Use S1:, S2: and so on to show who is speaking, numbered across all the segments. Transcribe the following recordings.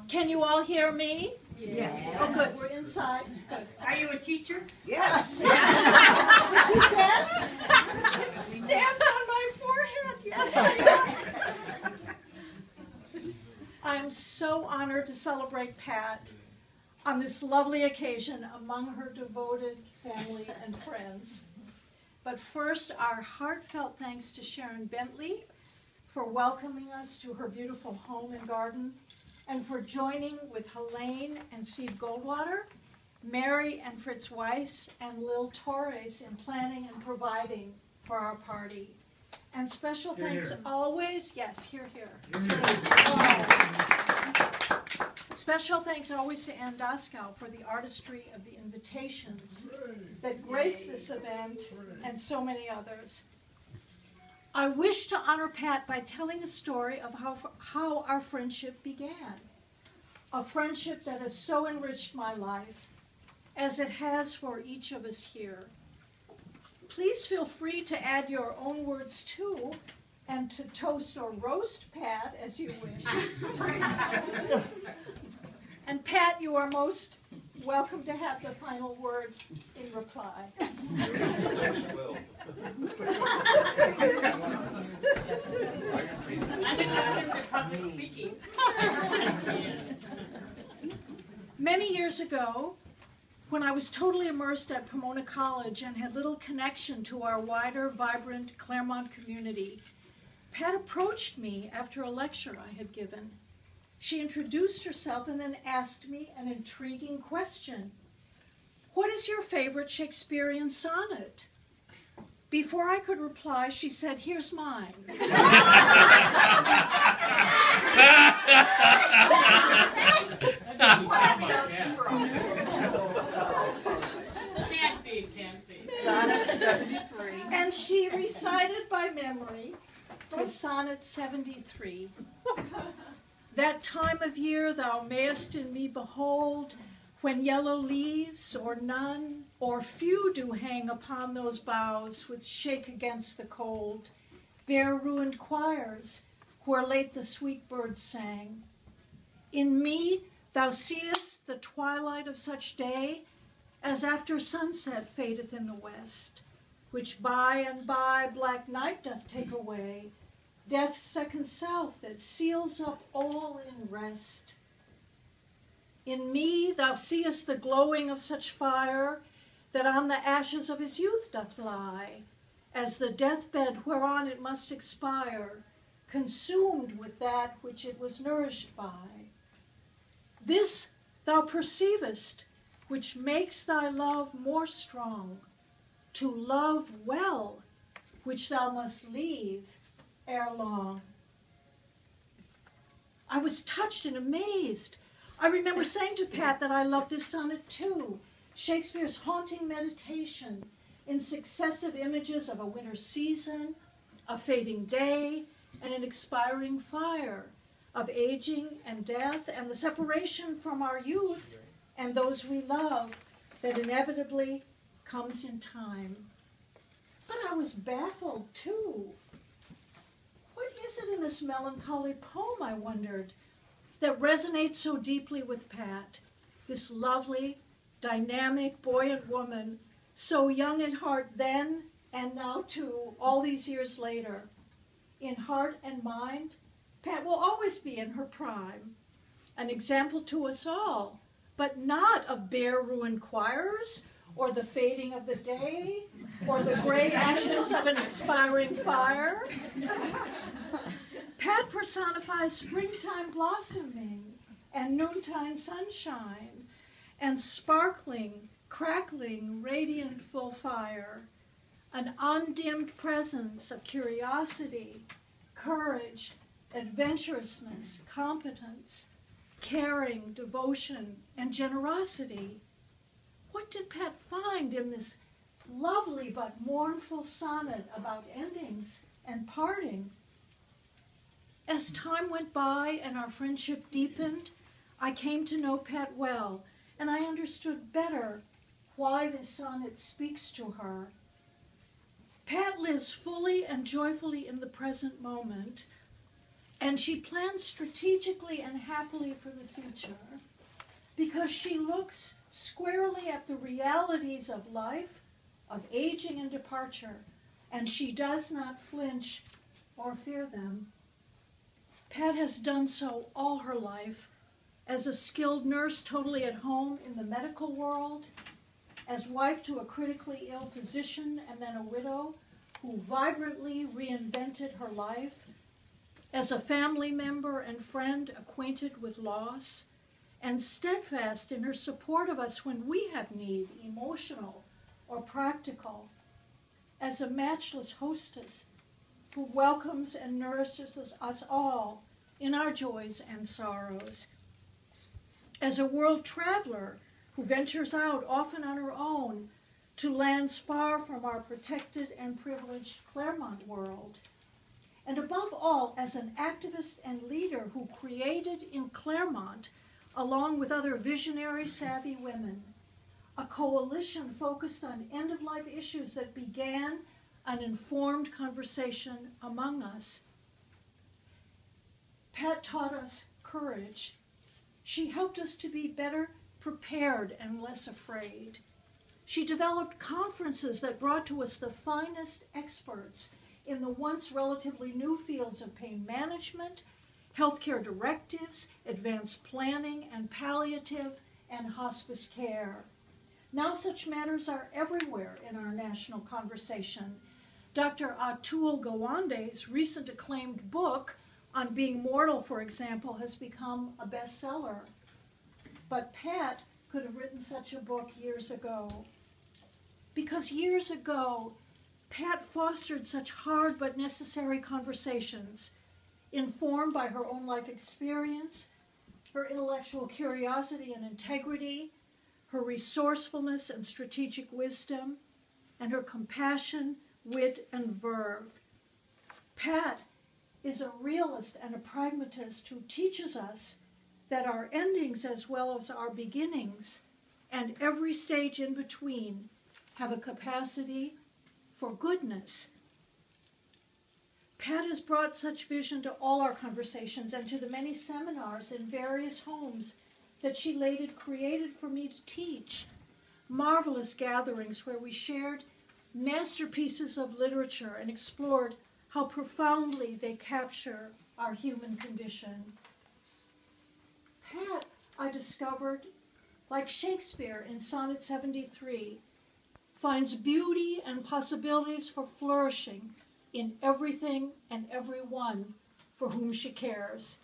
S1: Can you all hear me?
S2: Yes.
S1: Oh, good. We're inside. Good.
S3: Are you a teacher?
S2: Yes.
S1: Yes. It's stamped on my forehead. Yes, I am. I'm so honored to celebrate Pat on this lovely occasion among her devoted family and friends. But first, our heartfelt thanks to Sharon Bentley for welcoming us to her beautiful home and garden, and for joining with Helene and Steve Goldwater, Mary and Fritz Weiss, and Lil Torres in planning and providing for our party. And special thanks always, yes, here. Special thanks always to Ann Doskow for the artistry of the invitations that grace this event and so many others. I wish to honor Pat by telling a story of how our friendship began. A friendship that has so enriched my life, as it has for each of us here. Please feel free to add your own words too, and to toast or roast Pat as you wish. And Pat, you are most welcome to have the final word in reply.
S3: I'm accustomed to public speaking.
S1: Many years ago, when I was totally immersed at Pomona College and had little connection to our wider, vibrant Claremont community, Pat approached me after a lecture I had given. She introduced herself and then asked me an intriguing question. What is your favorite Shakespearean sonnet? Before I could reply, she said, here's mine.
S3: Can't be.
S2: Sonnet 73.
S1: And she recited by memory the Sonnet 73. That time of year thou mayest in me behold, when yellow leaves, or none, or few do hang upon those boughs which shake against the cold, bare ruined choirs, where late the sweet birds sang. In me thou seest the twilight of such day, as after sunset fadeth in the west, which by and by black night doth take away, death's second self that seals up all in rest. In me thou seest the glowing of such fire, that on the ashes of his youth doth lie, as the deathbed whereon it must expire, consumed with that which it was nourished by. This thou perceivest, which makes thy love more strong, to love well, which thou must leave ere long. I was touched and amazed. I remember saying to Pat that I loved this sonnet too, Shakespeare's haunting meditation in successive images of a winter season, a fading day, and an expiring fire, of aging and death, and the separation from our youth and those we love that inevitably comes in time. But I was baffled too. What is it in this melancholy poem, I wondered, that resonates so deeply with Pat, this lovely, dynamic, buoyant woman, so young at heart then and now too, all these years later. In heart and mind, Pat will always be in her prime, an example to us all, but not of bare ruined choirs, or the fading of the day, or the gray ashes of an expiring fire. Pat personifies springtime blossoming and noontime sunshine and sparkling, crackling, radiant full fire, an undimmed presence of curiosity, courage, adventurousness, competence, caring, devotion, and generosity. What did Pat find in this lovely but mournful sonnet about endings and parting? As time went by and our friendship deepened, I came to know Pat well, and I understood better why this sonnet speaks to her. Pat lives fully and joyfully in the present moment, And she plans strategically and happily for the future because she looks squarely at the realities of life, of aging and departure, and she does not flinch or fear them. Pat has done so all her life as a skilled nurse totally at home in the medical world, as wife to a critically ill physician and then a widow who vibrantly reinvented her life, as a family member and friend acquainted with loss, and steadfast in her support of us when we have need, emotional or practical, as a matchless hostess who welcomes and nourishes us all in our joys and sorrows, as a world traveler who ventures out often on her own to lands far from our protected and privileged Claremont world, and above all, as an activist and leader who created in Claremont, along with other visionary, savvy women, a coalition focused on end-of-life issues that began an informed conversation among us. Pat taught us courage. She helped us to be better prepared and less afraid. She developed conferences that brought to us the finest experts in the once relatively new fields of pain management, healthcare directives, advanced planning, and palliative and hospice care. Now such matters are everywhere in our national conversation. Dr. Atul Gawande's recent acclaimed book on being mortal, for example, has become a bestseller. But Pat could have written such a book years ago. Because years ago, Pat fostered such hard but necessary conversations, informed by her own life experience, her intellectual curiosity and integrity, her resourcefulness and strategic wisdom, and her compassion, wit, and verve. Pat is a realist and a pragmatist who teaches us that our endings as well as our beginnings and every stage in between have a capacity for goodness. Pat has brought such vision to all our conversations and to the many seminars in various homes that she later created for me to teach. Marvelous gatherings where we shared masterpieces of literature and explored how profoundly they capture our human condition. Pat, I discovered, like Shakespeare in Sonnet 73, finds beauty and possibilities for flourishing in everything and everyone for whom she cares.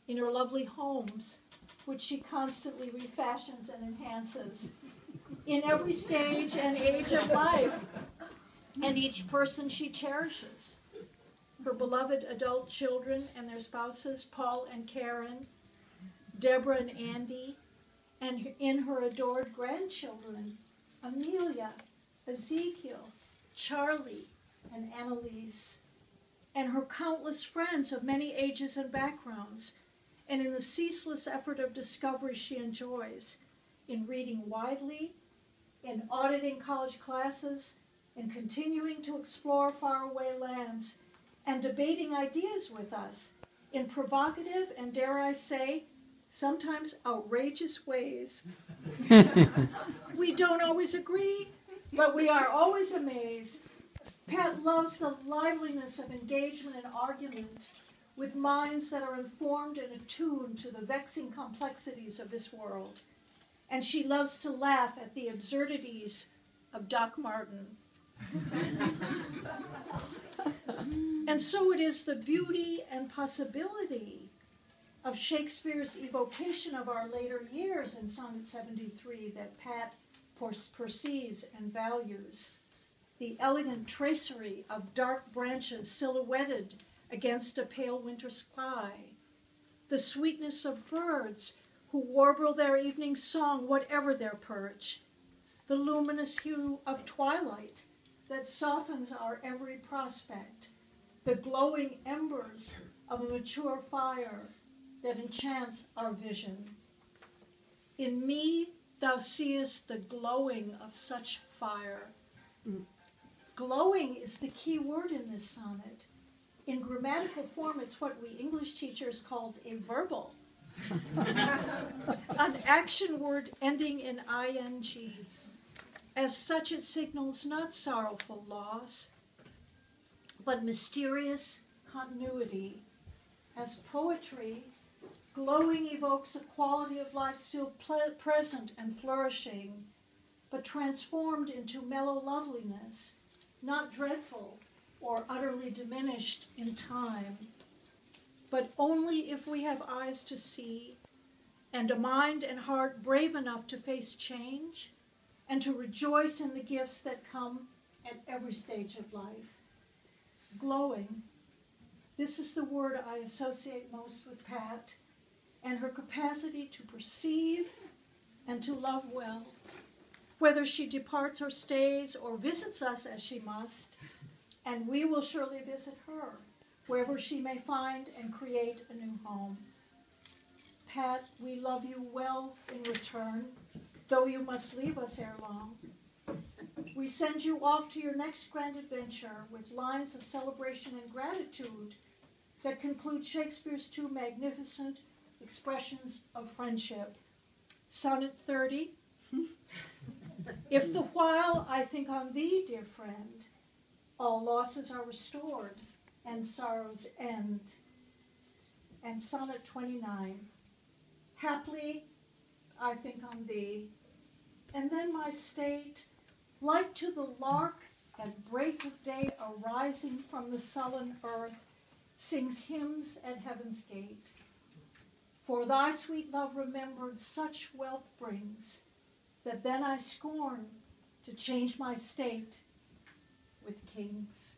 S1: In her lovely homes, which she constantly refashions and enhances. In every stage and age of life, and each person she cherishes. Her beloved adult children and their spouses, Paul and Karen, Deborah and Andy, and in her adored grandchildren, Amelia, Ezekiel, Charlie, and Annalise, and her countless friends of many ages and backgrounds, and in the ceaseless effort of discovery she enjoys, in reading widely, in auditing college classes, in continuing to explore faraway lands, and debating ideas with us in provocative and, dare I say, sometimes outrageous ways. We don't always agree, but we are always amazed. Pat loves the liveliness of engagement and argument with minds that are informed and attuned to the vexing complexities of this world. And she loves to laugh at the absurdities of Doc Martin. And so it is the beauty and possibility of Shakespeare's evocation of our later years in Sonnet 73 that Pat perceives and values. The elegant tracery of dark branches silhouetted against a pale winter sky. The sweetness of birds who warble their evening song, whatever their perch. The luminous hue of twilight that softens our every prospect. The glowing embers of a mature fire that enchants our vision. In me thou seest the glowing of such fire. Glowing is the key word in this sonnet. In grammatical form, it's what we English teachers called a verbal. An action word ending in ing. As such, it signals not sorrowful loss, but mysterious continuity. As poetry, glowing evokes a quality of life still present and flourishing, but transformed into mellow loveliness, not dreadful or utterly diminished in time, but only if we have eyes to see and a mind and heart brave enough to face change and to rejoice in the gifts that come at every stage of life. Glowing, this is the word I associate most with Pat and her capacity to perceive and to love well, whether she departs or stays or visits us as she must, and we will surely visit her wherever she may find and create a new home. Pat, we love you well in return, though you must leave us ere long. We send you off to your next grand adventure with lines of celebration and gratitude that conclude Shakespeare's two magnificent expressions of friendship. Sonnet 30. If the while I think on thee, dear friend, all losses are restored and sorrows end. And Sonnet 29. Haply I think on thee, and then my state, like to the lark at break of day arising from the sullen earth, sings hymns at heaven's gate. For thy sweet love remembered such wealth brings, that then I scorn to change my state with kings.